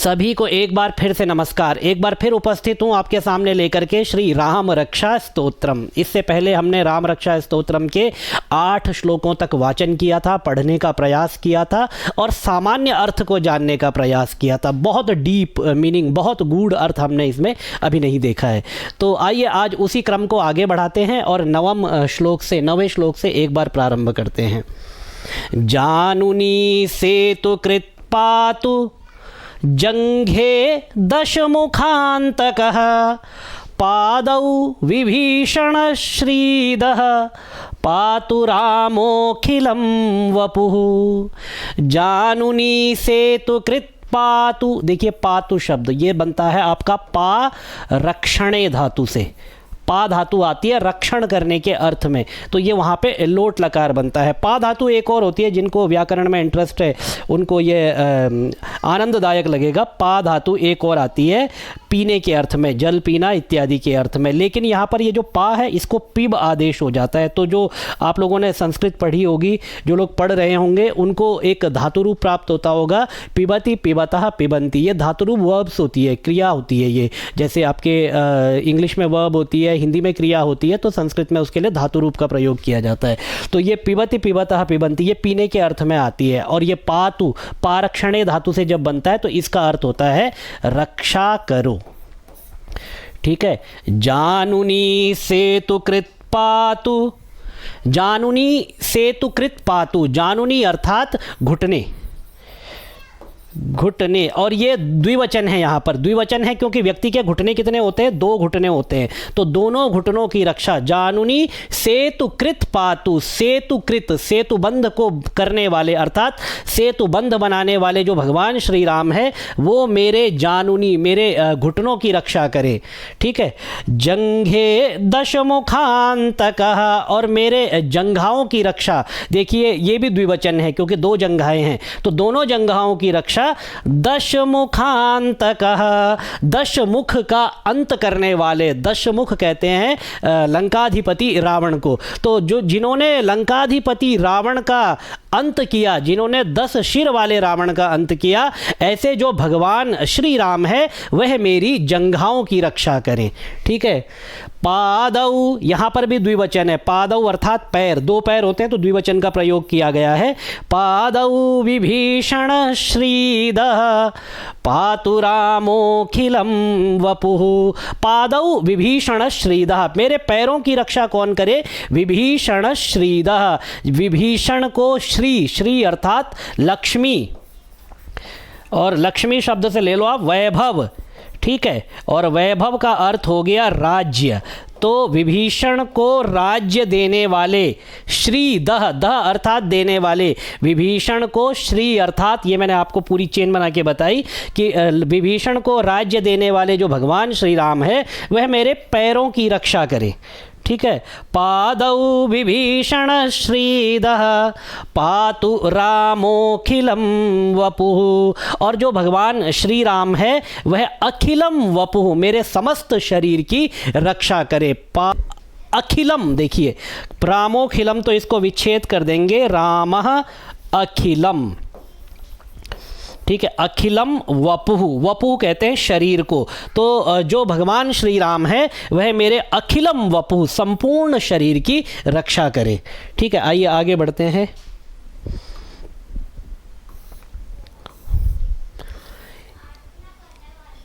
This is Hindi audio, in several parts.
सभी को एक बार फिर से नमस्कार। एक बार फिर उपस्थित हूँ आपके सामने लेकर के श्री राम रक्षा स्तोत्रम। इससे पहले हमने राम रक्षा स्तोत्रम के 8 श्लोकों तक वाचन किया था, पढ़ने का प्रयास किया था और सामान्य अर्थ को जानने का प्रयास किया था। बहुत डीप मीनिंग, बहुत गूढ़ अर्थ हमने इसमें अभी नहीं देखा है। तो आइए आज उसी क्रम को आगे बढ़ाते हैं और 9वें श्लोक से एक बार प्रारंभ करते हैं। जानुनी सेतु कृत पातु जंघे दशमुखान्तकः पादौ विभीषण श्रीदः पातु रामोऽखिलं वपुः। जानुनी सेतु कृत पातु, देखिए पातु शब्द ये बनता है आपका पा रक्षणे धातु से। पा धातु आती है रक्षण करने के अर्थ में, तो ये वहाँ पे लोट लकार बनता है। पा धातु एक और होती है, जिनको व्याकरण में इंटरेस्ट है उनको ये आनंददायक लगेगा। पा धातु एक और आती है पीने के अर्थ में, जल पीना इत्यादि के अर्थ में, लेकिन यहाँ पर ये जो पा है इसको पिब आदेश हो जाता है। तो जो आप लोगों ने संस्कृत पढ़ी होगी, जो लोग पढ़ रहे होंगे, उनको एक धातु रूप प्राप्त होता होगा, पिबती पिबतः पिबंती। ये धातु रूप वर्ब्स होती है, क्रिया होती है। ये जैसे आपके इंग्लिश में वर्ब होती है, हिंदी में क्रिया होती है, तो संस्कृत में उसके लिए धातु रूप का प्रयोग किया जाता है। तो ये पिबती पिबतः पिबंती ये पीने के अर्थ में आती है। और ये पातु पारक्षणे धातु से जब बनता है तो इसका अर्थ होता है रक्षा करो। ठीक है। जानुनी सेतु कृत पातु, जानुनी सेतु कृत पातु, जानुनी अर्थात घुटने, घुटने। और ये द्विवचन है, यहाँ पर द्विवचन है क्योंकि व्यक्ति के घुटने कितने होते हैं? 2 घुटने होते हैं। तो दोनों घुटनों की रक्षा। जानुनी सेतु कृत पातु, सेतु कृत सेतु बंध को करने वाले अर्थात सेतु बंध बनाने वाले जो भगवान श्री राम है वो मेरे जानुनी मेरे घुटनों की रक्षा करे। ठीक है। जंघे दशमुखान्तकः, और मेरे जंघाओं की रक्षा। देखिए ये भी द्विवचन है क्योंकि 2 जंघाएं हैं, तो दोनों जंघाओं की रक्षा। दशमुखान्तकः, 10 मुख का अंत करने वाले, 10 मुख कहते हैं लंकाधिपति रावण को। तो जो जिन्होंने लंकाधिपति रावण का अंत किया, जिन्होंने 10 शिर वाले रावण का अंत किया, ऐसे जो भगवान श्री राम है वह मेरी जंघाओं की रक्षा करें। ठीक है। पादौ, यहाँ पर भी द्विवचन है। पादौ अर्थात पैर, 2 पैर होते हैं तो द्विवचन का प्रयोग किया गया है। पादौ विभीषण श्रीदः पातु रामोऽखिलं वपुः। पादौ विभीषण श्रीदः, मेरे पैरों की रक्षा कौन करे? विभीषण श्रीदः। विभीषण को श्री, श्री अर्थात लक्ष्मी, और लक्ष्मी शब्द से ले लो आप वैभव। ठीक है। और वैभव का अर्थ हो गया राज्य। तो विभीषण को राज्य देने वाले, श्री दह, दह अर्थात देने वाले, विभीषण को श्री अर्थात, ये मैंने आपको पूरी चेन बना के बताई कि विभीषण को राज्य देने वाले जो भगवान श्री राम है वह मेरे पैरों की रक्षा करे। ठीक है। पादौ विभीषण श्रीदः पातु रामोऽखिलं वपुः, और जो भगवान श्री राम है वह अखिलम वपुः, मेरे समस्त शरीर की रक्षा करे। अखिलम, देखिए रामोऽखिलम, तो इसको विच्छेद कर देंगे, रामः अखिलम। ठीक है। अखिलम वपुः, वपुः कहते हैं शरीर को। तो जो भगवान श्री राम है वह मेरे अखिलम वपुः, संपूर्ण शरीर की रक्षा करे। ठीक है। आइए आगे बढ़ते हैं।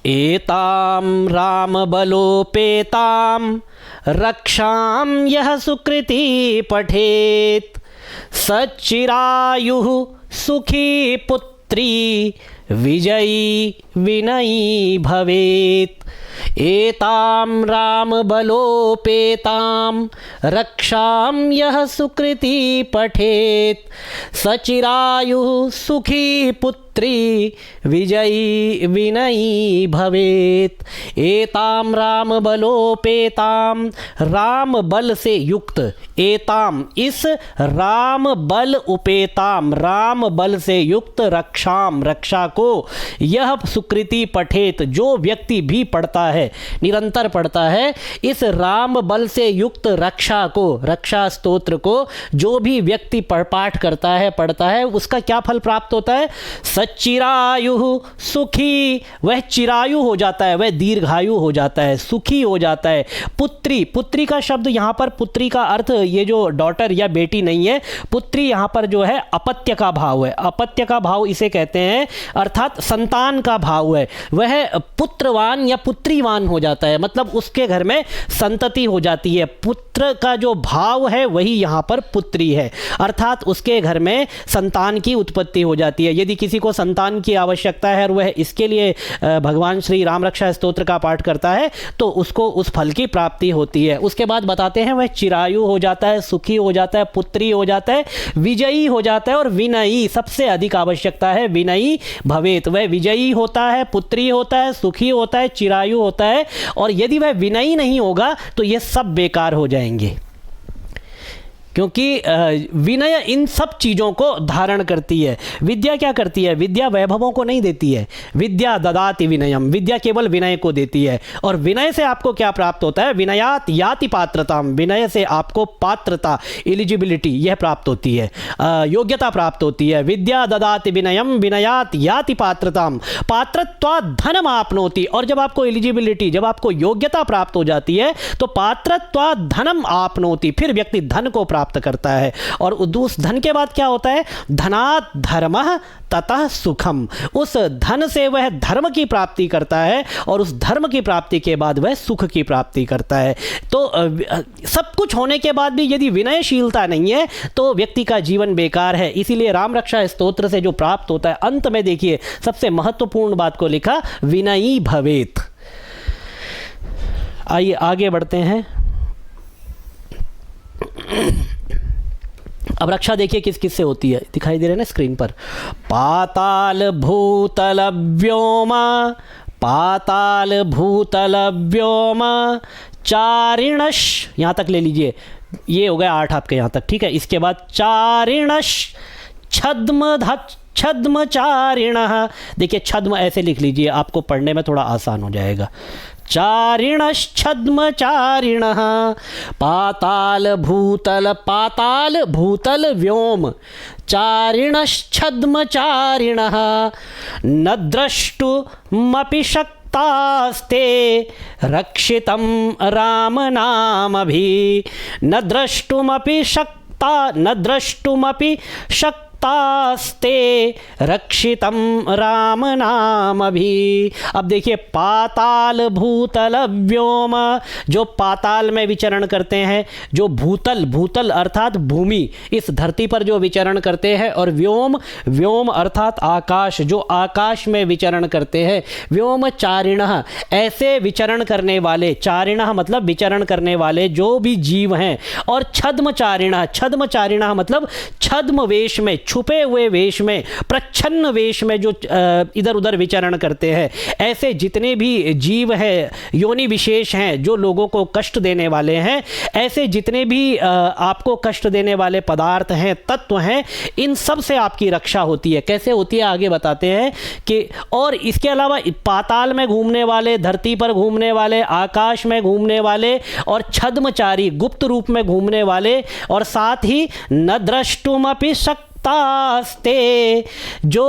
एतां राम बलोपेतां रक्षां यः सुकृती पठेत् सच्चिरायुः सुखी पुत्र विजयी विनयी भवेत्। एतां राम बलोपेतां रक्षां यः सुकृती पठेत् सचिरायुः सुखी पुत्री विजयी विनयी भवेत्। एतां राम बलोपेतां, राम बल से युक्त, एताम इस राम बल उपेताम, राम बल से युक्त रक्षाम, रक्षा को, यह सुकृति पठेत, जो व्यक्ति भी पढ़ता है, निरंतर पढ़ता है, इस राम बल से युक्त रक्षा को, रक्षा स्तोत्र को जो भी व्यक्ति पाठ करता है, पढ़ता है, उसका क्या फल प्राप्त होता है? सच्चिरायु सुखी, वह चिरायु हो जाता है, वह दीर्घायु हो जाता है, सुखी हो जाता है। पुत्री, पुत्री का शब्द यहाँ पर, पुत्री का अर्थ ये जो डॉटर या बेटी नहीं है, पुत्री यहाँ पर जो है अपत्य का भाव है, अपत्य का भाव इसे कहते हैं, अर्थात संतान का भाव है। वह पुत्रवान या पुत्रीवान हो जाता है, मतलब उसके घर में संतति हो जाती है। पुत्र का जो भाव है वही यहाँ पर पुत्री है, अर्थात उसके घर में संतान की उत्पत्ति हो जाती है। यदि किसी को संतान की आवश्यकता है और वह इसके लिए भगवान श्री राम रक्षा स्तोत्र का पाठ करता है तो उसको उस फल की प्राप्ति होती है। उसके बाद बताते हैं वह चिरायु हो जाता है, सुखी हो जाता है, पुत्री हो जाता है, विजयी हो जाता है और विनयी, सबसे अधिक आवश्यकता है विनयी भवेत। वह विजयी होता है, पुत्री होता है, सुखी होता है, चिरायु होता है, और यदि वह विनयी नहीं होगा तो ये सब बेकार हो जाएंगे, क्योंकि विनय इन सब चीज़ों को धारण करती है। विद्या क्या करती है? विद्या वैभवों को नहीं देती है, विद्या ददाति विनयम, विद्या केवल विनय को देती है। और विनय से आपको क्या प्राप्त होता है? विनयात याति पात्रताम, विनय से आपको पात्रता, एलिजिबिलिटी, यह प्राप्त होती है, योग्यता प्राप्त होती है। विद्या ददाति विनयम विनयात याति पात्रताम, पात्रत्वात् धनम आपनोति, और जब आपको एलिजिबिलिटी, जब आपको योग्यता प्राप्त हो जाती है तो पात्रत्वात् धनम आपनोति, फिर व्यक्ति धन को प्राप्त करता है। और उस धन के बाद क्या होता है? धनात् धर्मः ततः सुखम, उस धन से वह धर्म की प्राप्ति करता है और उस धर्म की प्राप्ति के बाद वह सुख की प्राप्ति करता है। तो सब कुछ होने के बाद भी यदि विनयशीलता नहीं है तो व्यक्ति का जीवन बेकार है। इसीलिए राम रक्षा स्तोत्र से जो प्राप्त होता है, अंत में देखिए सबसे महत्वपूर्ण बात को लिखा, विनयी भवेत। आइए आगे बढ़ते हैं। अब रक्षा देखिए किस किस से होती है, दिखाई दे रहे हैं ना स्क्रीन पर। पाताल भूतल व्योमा, पाताल भूतल व्योमा चारिणश, यहाँ तक ले लीजिए, ये हो गया 8 आपके यहाँ तक, ठीक है। इसके बाद चारिणश छद्मचारिणः, देखिए छद्म ऐसे लिख लीजिए, आपको पढ़ने में थोड़ा आसान हो जाएगा। चारिणश्छद्मचारिणः पाताल भूतल, पाताल भूतल व्योम, चारिणश्छद्मचारिणः न द्रष्टुमपि शक्तास्ते रक्षितं राम नामभि, न द्रष्टुमपि शक्तास्ते रक्षितं राम नामभि। अब देखिए पाताल भूतल व्योम, जो पाताल में विचरण करते हैं, जो भूतल, भूतल अर्थात भूमि, इस धरती पर जो विचरण करते हैं, और व्योम, व्योम अर्थात आकाश, जो आकाश में विचरण करते हैं। व्योम चारिणः, ऐसे विचरण करने वाले, चारिणः मतलब विचरण करने वाले जो भी जीव हैं। और छद्मचारिणः, छद्मचारिणः मतलब छद्म वेश में, छुपे हुए वेश में, प्रच्छन्न वेश में जो इधर उधर विचरण करते हैं। ऐसे जितने भी जीव हैं, योनि विशेष हैं, जो लोगों को कष्ट देने वाले हैं, ऐसे जितने भी आपको कष्ट देने वाले पदार्थ हैं, तत्व हैं, इन सब से आपकी रक्षा होती है। कैसे होती है आगे बताते हैं कि, और इसके अलावा पाताल में घूमने वाले, धरती पर घूमने वाले, आकाश में घूमने वाले, और छद्मचारी गुप्त रूप में घूमने वाले, और साथ ही न द्रष्टुमपि तास्ते, जो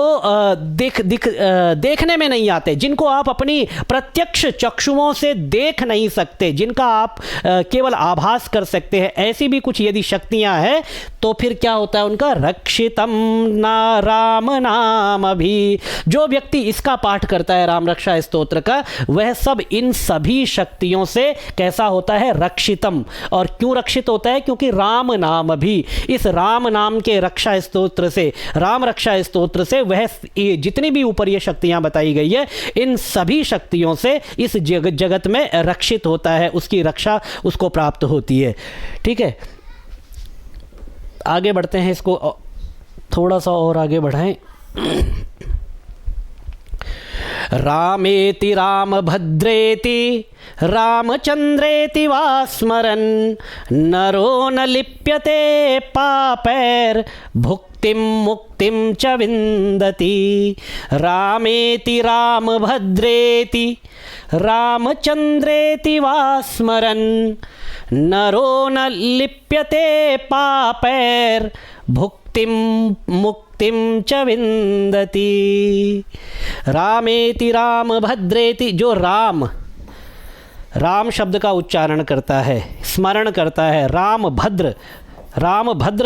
देखने में नहीं आते, जिनको आप अपनी प्रत्यक्ष चक्षुओं से देख नहीं सकते, जिनका आप केवल आभास कर सकते हैं, ऐसी भी कुछ यदि शक्तियां हैं तो फिर क्या होता है उनका? रक्षितम ना राम नाम भी। जो व्यक्ति इसका पाठ करता है राम रक्षा स्तोत्र का, वह सब इन सभी शक्तियों से कैसा होता है? रक्षितम। और क्यों रक्षित होता है? क्योंकि राम नाम भी, इस राम नाम के रक्षा स्तोत्र से, राम रक्षा स्तोत्र से वह जितनी भी ऊपर ये शक्तियां बताई गई है, इन सभी शक्तियों से इस जगत में रक्षित होता है, उसकी रक्षा उसको प्राप्त होती है। ठीक है, आगे बढ़ते हैं, इसको थोड़ा सा और आगे बढ़ाएं। रामेति रामभद्रेति रामचंद्रेति वा स्मरन् नरो न लिप्यते पापैर् भुक्तिं मुक्तिं च विन्दति। रामेति रामभद्रेति रामचंद्रेति वा स्मरन् नरो न लिप्यते पापैर् भुक्तिं मुक्तिं भुक्तिं च विन्दति। रामेति राम भद्रेति, जो राम शब्द का उच्चारण करता है, स्मरण करता है, राम भद्र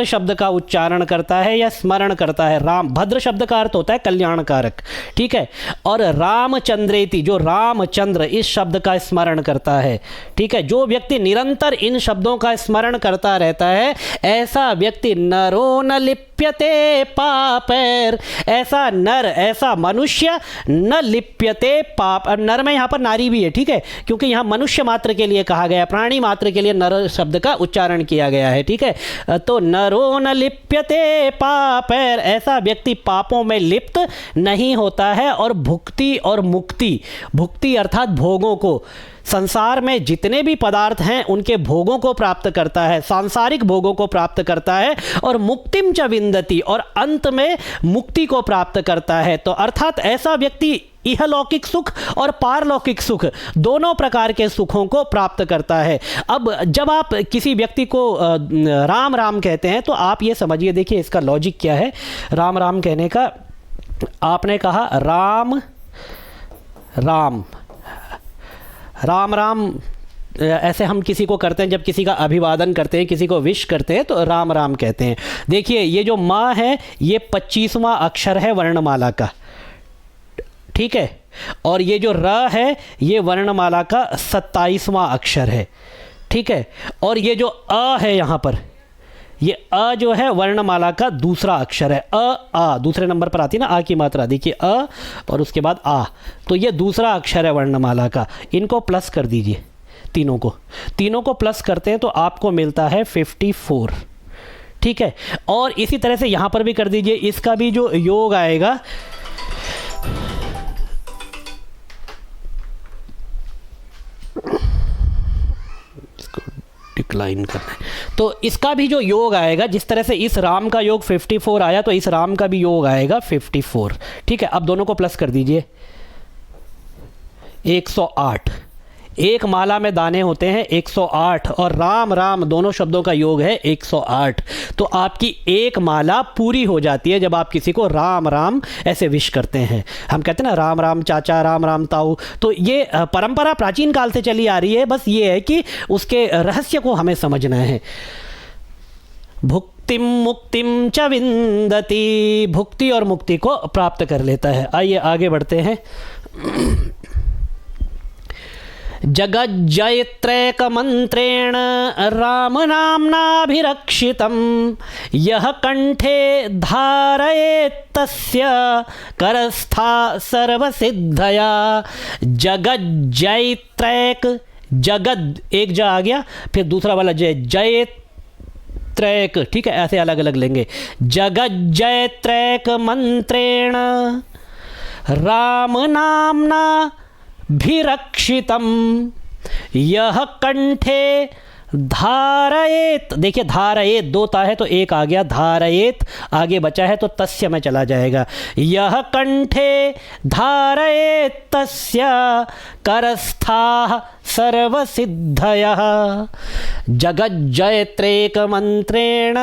शब्द का उच्चारण करता है या स्मरण करता है। राम भद्र शब्द का अर्थ होता है कल्याणकारक, ठीक है। और रामचंद्रेति, जो रामचंद्र इस शब्द का स्मरण करता है, ठीक है। जो व्यक्ति निरंतर इन शब्दों का स्मरण करता रहता है, ऐसा व्यक्ति नरो न लिप्यते पापैर, ऐसा नर, ऐसा मनुष्य न लिप्यते पाप। अब नर में यहाँ पर नारी भी है, ठीक है, क्योंकि यहाँ मनुष्य मात्र के लिए कहा गया, प्राणी मात्र के लिए नर शब्द का उच्चारण किया गया है, ठीक है। तो नरो न लिप्यते पापैर, ऐसा व्यक्ति पापों में लिप्त नहीं होता है और भुक्ति और मुक्ति, भुक्ति अर्थात भोगों को, संसार में जितने भी पदार्थ हैं उनके भोगों को प्राप्त करता है, सांसारिक भोगों को प्राप्त करता है, और मुक्तिम च विन्दति, और अंत में मुक्ति को प्राप्त करता है। तो अर्थात ऐसा व्यक्ति इहलौकिक सुख और पारलौकिक सुख दोनों प्रकार के सुखों को प्राप्त करता है। अब जब आप किसी व्यक्ति को राम राम कहते हैं तो आप ये समझिए, देखिए इसका लॉजिक क्या है। राम राम कहने का, आपने कहा राम राम राम राम, ऐसे हम किसी को करते हैं, जब किसी का अभिवादन करते हैं, किसी को विश करते हैं तो राम राम कहते हैं। देखिए ये जो माँ है ये 25वां अक्षर है वर्णमाला का, ठीक है, और ये जो र है ये वर्णमाला का 27वां अक्षर है, ठीक है। और ये जो अ है यहाँ पर, ये अ जो है वर्णमाला का दूसरा अक्षर है। आ दूसरे नंबर पर आती है ना आ की मात्रा, देखिए अ और उसके बाद आ, तो ये दूसरा अक्षर है वर्णमाला का। इनको प्लस कर दीजिए, तीनों को प्लस करते हैं तो आपको मिलता है 54, ठीक है। और इसी तरह से यहाँ पर भी कर दीजिए, इसका भी जो योग आएगा, डिक्लाइन करना है, तो इसका भी जो योग आएगा, जिस तरह से इस राम का योग 54 आया तो इस राम का भी योग आएगा 54, ठीक है। अब दोनों को प्लस कर दीजिए, 108। एक माला में दाने होते हैं 108, और राम राम दोनों शब्दों का योग है 108। तो आपकी एक माला पूरी हो जाती है जब आप किसी को राम राम ऐसे विश करते हैं। हम कहते हैं ना राम राम चाचा, राम राम ताऊ, तो ये परंपरा प्राचीन काल से चली आ रही है। बस ये है कि उसके रहस्य को हमें समझना है। भुक्तिम मुक्तिम च विन्दति, भुक्ति और मुक्ति को प्राप्त कर लेता है। आइए आगे बढ़ते हैं। जगज्जयत्रैकमन्त्रेण रामनाम्नाभिरक्षितं यः कंठे धारयेत्तस्य करस्था सर्वसिद्धया। जगज्जयत्रैक, जगद एक ज आ गया, फिर दूसरा वाला जय, जयत्रैक, ठीक है, ऐसे अलग अलग लेंगे। जगज्जयत्रैक मंत्रेण रामनाम्ना भिरक्षितम यह कंठे धारयेत, देखिए धारयेत दो ता है तो एक आ गया, धारयेत आगे बचा है तो तस्य में चला जाएगा। यह कंठे धारयेत तस्य करस्थाः सर्वसिद्धयः। जगज्जयत्रेक मंत्रेण,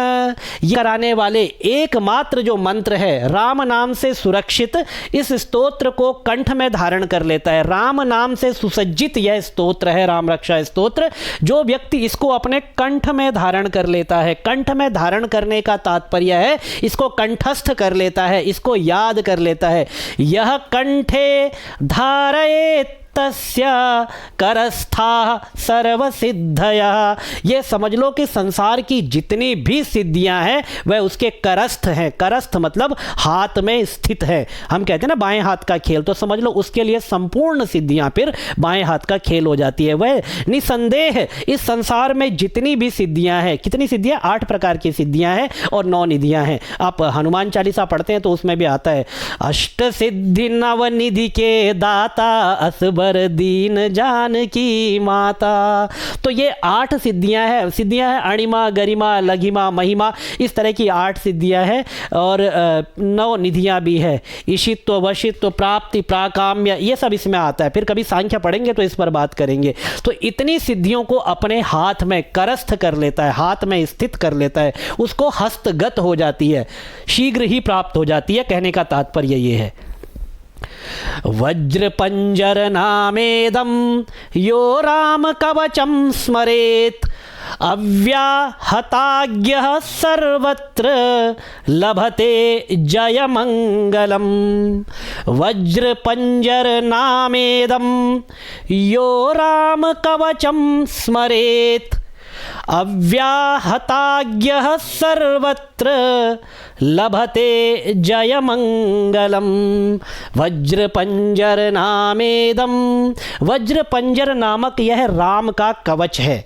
ये कराने वाले एकमात्र जो मंत्र है राम नाम से सुरक्षित, इस स्तोत्र को कंठ में धारण कर लेता है। राम नाम से सुसज्जित यह स्तोत्र है, राम रक्षा स्तोत्र। जो व्यक्ति इसको अपने कंठ में धारण कर लेता है, कंठ में धारण करने का तात्पर्य है इसको कंठस्थ कर लेता है, इसको याद कर लेता है। यह कंठे धारयेत तस्य करस्थाः सर्वसिद्धयः। ये समझ लो कि संसार की जितनी भी सिद्धियां हैं वह उसके करस्थ हैं। करस्थ मतलब हाथ में स्थित है। हम कहते हैं ना बाएं हाथ का खेल, तो समझ लो उसके लिए संपूर्ण सिद्धियां फिर बाएं हाथ का खेल हो जाती है। वह निसंदेह इस संसार में जितनी भी सिद्धियां हैं, कितनी सिद्धियां, 8 प्रकार की सिद्धियां हैं और 9 निधियां हैं। आप हनुमान चालीसा पढ़ते हैं तो उसमें भी आता है, अष्ट सिद्धि नव निधि के दाता असब ईश्वर दीन जानकी माता। तो ये 8 सिद्धियां हैं अणिमा, गरिमा, लघिमा, महिमा, इस तरह की 8 सिद्धियां हैं और 9 निधियां भी है। ईशित्व, वशित्व, प्राप्ति, प्राकाम्य, ये सब इसमें आता है। फिर कभी सांख्य पढ़ेंगे तो इस पर बात करेंगे। तो इतनी सिद्धियों को अपने हाथ में करस्थ कर लेता है, हाथ में स्थित कर लेता है, उसको हस्तगत हो जाती है, शीघ्र ही प्राप्त हो जाती है। कहने का तात्पर्य ये है। वज्र पंजर नामेदम यो राम कवचम स्मरेत अव्याहताज्ञः सर्वत्र लभते जयमंगलम। वज्र पंजर नामेदम यो राम कवचम स्मरेत अव्याहताज्ञः सर्वत्र लभते जयमंगलम। वज्र पंजर नामेदम, वज्र पंजर नामक यह राम का कवच है।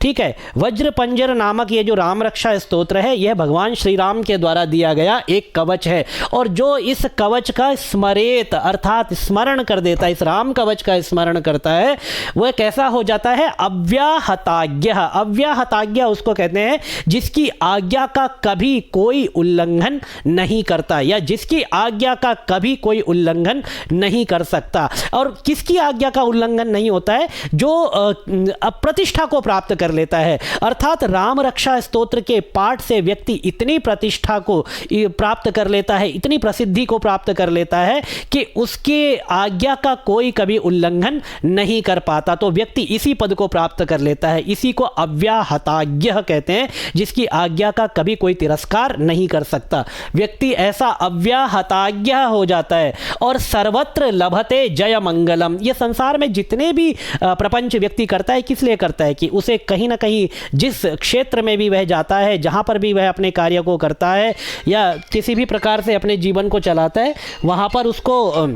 ठीक है, वज्र पंजर नामक ये जो राम रक्षा स्तोत्र है, यह भगवान श्री राम के द्वारा दिया गया एक कवच है। और जो इस कवच का स्मरेत अर्थात स्मरण कर देता है, इस राम कवच का स्मरण करता है, वह कैसा हो जाता है? अव्याहताज्ञ। अव्याहताज्ञ उसको कहते हैं जिसकी आज्ञा का कभी कोई उल्लंघन नहीं करता, या जिसकी आज्ञा का कभी कोई उल्लंघन नहीं कर सकता। और किसकी आज्ञा का उल्लंघन नहीं होता है? जो प्रतिष्ठा को प्राप्त कर लेता है। अर्थात राम रक्षा स्तोत्र के पाठ से व्यक्ति इतनी प्रतिष्ठा को प्राप्त कर लेता है, इतनी प्रसिद्धि को प्राप्त कर लेता है कि उसके आज्ञा का कोई कभी उल्लंघन नहीं कर पाता। तो व्यक्ति इसी पद को प्राप्त कर लेता है। इसी को अव्याहताज्ञ कहते हैं, जिसकी आज्ञा का कभी कोई तिरस्कार नहीं कर सकता। व्यक्ति ऐसा अव्याहताज्ञ हो जाता है। और सर्वत्र लभते जय मंगलम। यह संसार में जितने भी प्रपंच व्यक्ति करता है, किस लिए करता है? कि उसे कहीं ना कहीं जिस क्षेत्र में भी वह जाता है, जहां पर भी वह अपने कार्य को करता है या किसी भी प्रकार से अपने जीवन को चलाता है, वहां पर उसको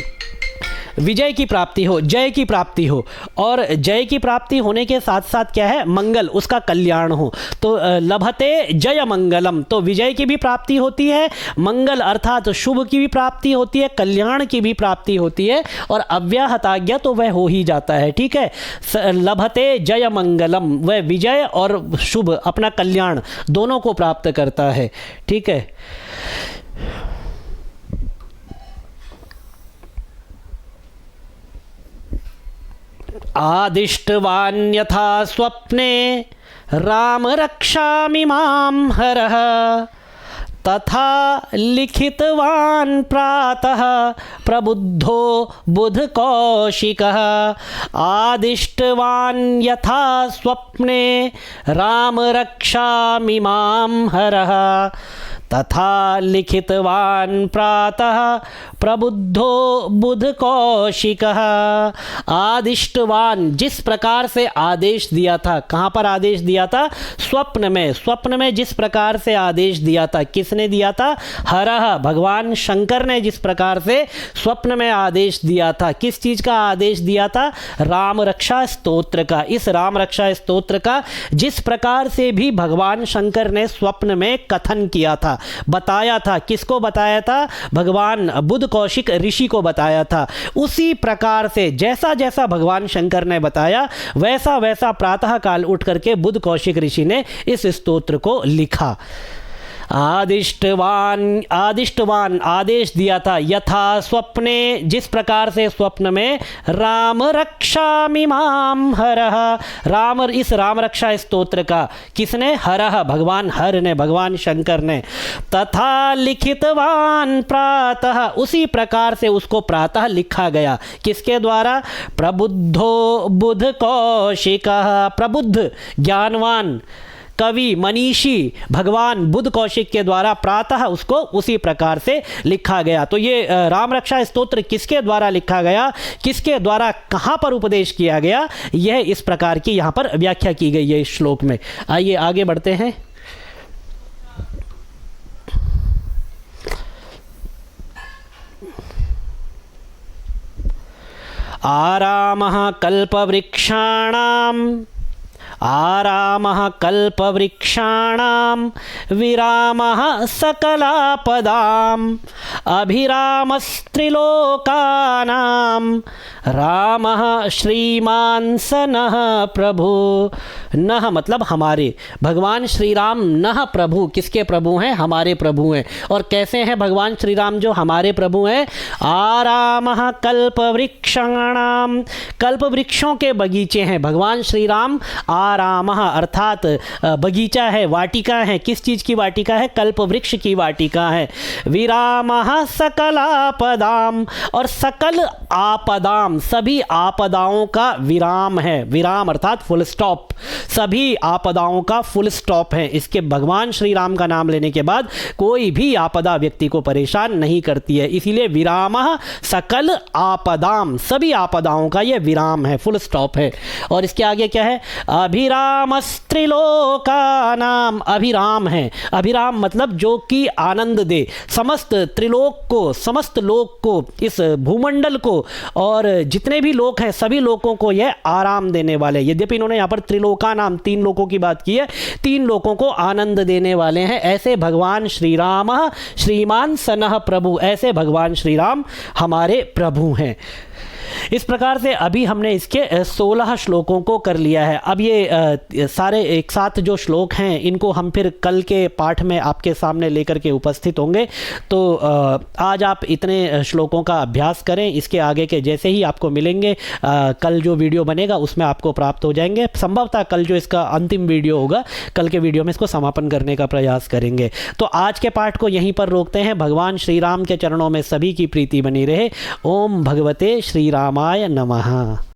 विजय की प्राप्ति हो, जय की प्राप्ति हो। और जय की प्राप्ति होने के साथ साथ क्या है? मंगल, उसका कल्याण हो। तो लभते जय मंगलम, तो विजय की भी प्राप्ति होती है, मंगल अर्थात शुभ की भी प्राप्ति होती है, कल्याण की भी प्राप्ति होती है। और अव्याहताज्ञा तो वह हो ही जाता है। ठीक है, लभते जय मंगलम, वह विजय और शुभ, अपना कल्याण दोनों को प्राप्त करता है। ठीक है, आदिष्टवान् यथा स्वप्ने राम रक्षामि मां हरः तथा लिखितवान् प्रातः प्रबुद्धो बुधकौशिकः। आदिष्टवान् यथा स्वप्ने राम रक्षामि मां हरः तथा लिखितवान् प्रातः प्रबुद्धो बुधकौशिकः। आदिष्टवान, जिस प्रकार से आदेश दिया था, कहाँ पर आदेश दिया था? स्वप्न में। स्वप्न में जिस प्रकार से आदेश दिया था, किसने दिया था? हरः, भगवान शंकर ने जिस प्रकार से स्वप्न में आदेश दिया था। किस चीज का आदेश दिया था? राम रक्षा स्तोत्र का। इस राम रक्षा स्तोत्र का जिस प्रकार से भी भगवान शंकर ने स्वप्न में कथन किया था, बताया था। किसको बताया था? भगवान बुध कौशिक ऋषि को बताया था। उसी प्रकार से जैसा जैसा भगवान शंकर ने बताया, वैसा वैसा प्रातः काल उठ करके बुध कौशिक ऋषि ने इस स्तोत्र को लिखा। आदिष्टवान, आदिष्टवान आदेश दिया था, यथा स्वप्ने, जिस प्रकार से स्वप्न में, राम रक्षामि मां हरः, राम, इस राम रक्षा स्तोत्र का किसने? हरः, भगवान हर ने, भगवान शंकर ने। तथा लिखितवान प्रातः, उसी प्रकार से उसको प्रातः लिखा गया। किसके द्वारा? प्रबुद्धो बुध कौशिकः, प्रबुद्ध ज्ञानवान कवि मनीषी भगवान बुध कौशिक के द्वारा प्रातः उसको उसी प्रकार से लिखा गया। तो ये राम रक्षा स्तोत्र किसके द्वारा लिखा गया, किसके द्वारा, कहाँ पर उपदेश किया गया, यह इस प्रकार की यहाँ पर व्याख्या की गई है इस श्लोक में। आइए आगे बढ़ते हैं। आरामः कल्पवृक्षाणां आरामः कल्पवृक्षाणां विरामः सकलापदाम् अभिरामस्त्रिलोकानां रामः श्रीमान स नः प्रभु। नः मतलब हमारे, भगवान श्री राम नः प्रभु, किसके प्रभु हैं? हमारे प्रभु हैं। और कैसे हैं भगवान श्री राम जो हमारे प्रभु हैं? आरामः कल्पवृक्षाणाम, कल्प वृक्षों के बगीचे हैं भगवान श्री राम। आरामः अर्थात बगीचा है, वाटिका है। किस चीज़ की वाटिका है? कल्प वृक्ष की वाटिका है। विरामः सकलापदाम, और सकल आपदाम, सभी आपदाओं का विराम है। विराम अर्थात फुल स्टॉप, सभी आपदाओं का फुल स्टॉप है। इसके भगवान श्री राम का नाम लेने के बाद कोई भी आपदा व्यक्ति को परेशान नहीं करती है, इसीलिए विरामः सकल आपदाम, सभी आपदाओं का यह विराम है, फुल स्टॉप है। और इसके आगे क्या है? अभिरामस्त्रिलोकानाम, अभिराम है। अभिराम मतलब जो कि आनंद दे समस्त त्रिलोक को, समस्त लोक को, इस भूमंडल को, और जितने भी लोक हैं सभी लोगों को यह आराम देने वाले। यद्यपि इन्होंने यहाँ पर त्रिलोका नाम, तीन लोकों की बात की है, तीन लोगों को आनंद देने वाले हैं। ऐसे भगवान श्री राम श्रीमान स नः प्रभु, ऐसे भगवान श्री राम हमारे प्रभु हैं। इस प्रकार से अभी हमने इसके 16 श्लोकों को कर लिया है। अब ये सारे एक साथ जो श्लोक हैं इनको हम फिर कल के पाठ में आपके सामने लेकर के उपस्थित होंगे। तो आज आप इतने श्लोकों का अभ्यास करें, इसके आगे के जैसे ही आपको मिलेंगे कल जो वीडियो बनेगा उसमें आपको प्राप्त हो जाएंगे। संभवतः कल जो इसका अंतिम वीडियो होगा, कल के वीडियो में इसको समापन करने का प्रयास करेंगे। तो आज के पाठ को यहीं पर रोकते हैं। भगवान श्री राम के चरणों में सभी की प्रीति बनी रहे। ओम भगवते श्री रामाय नमः।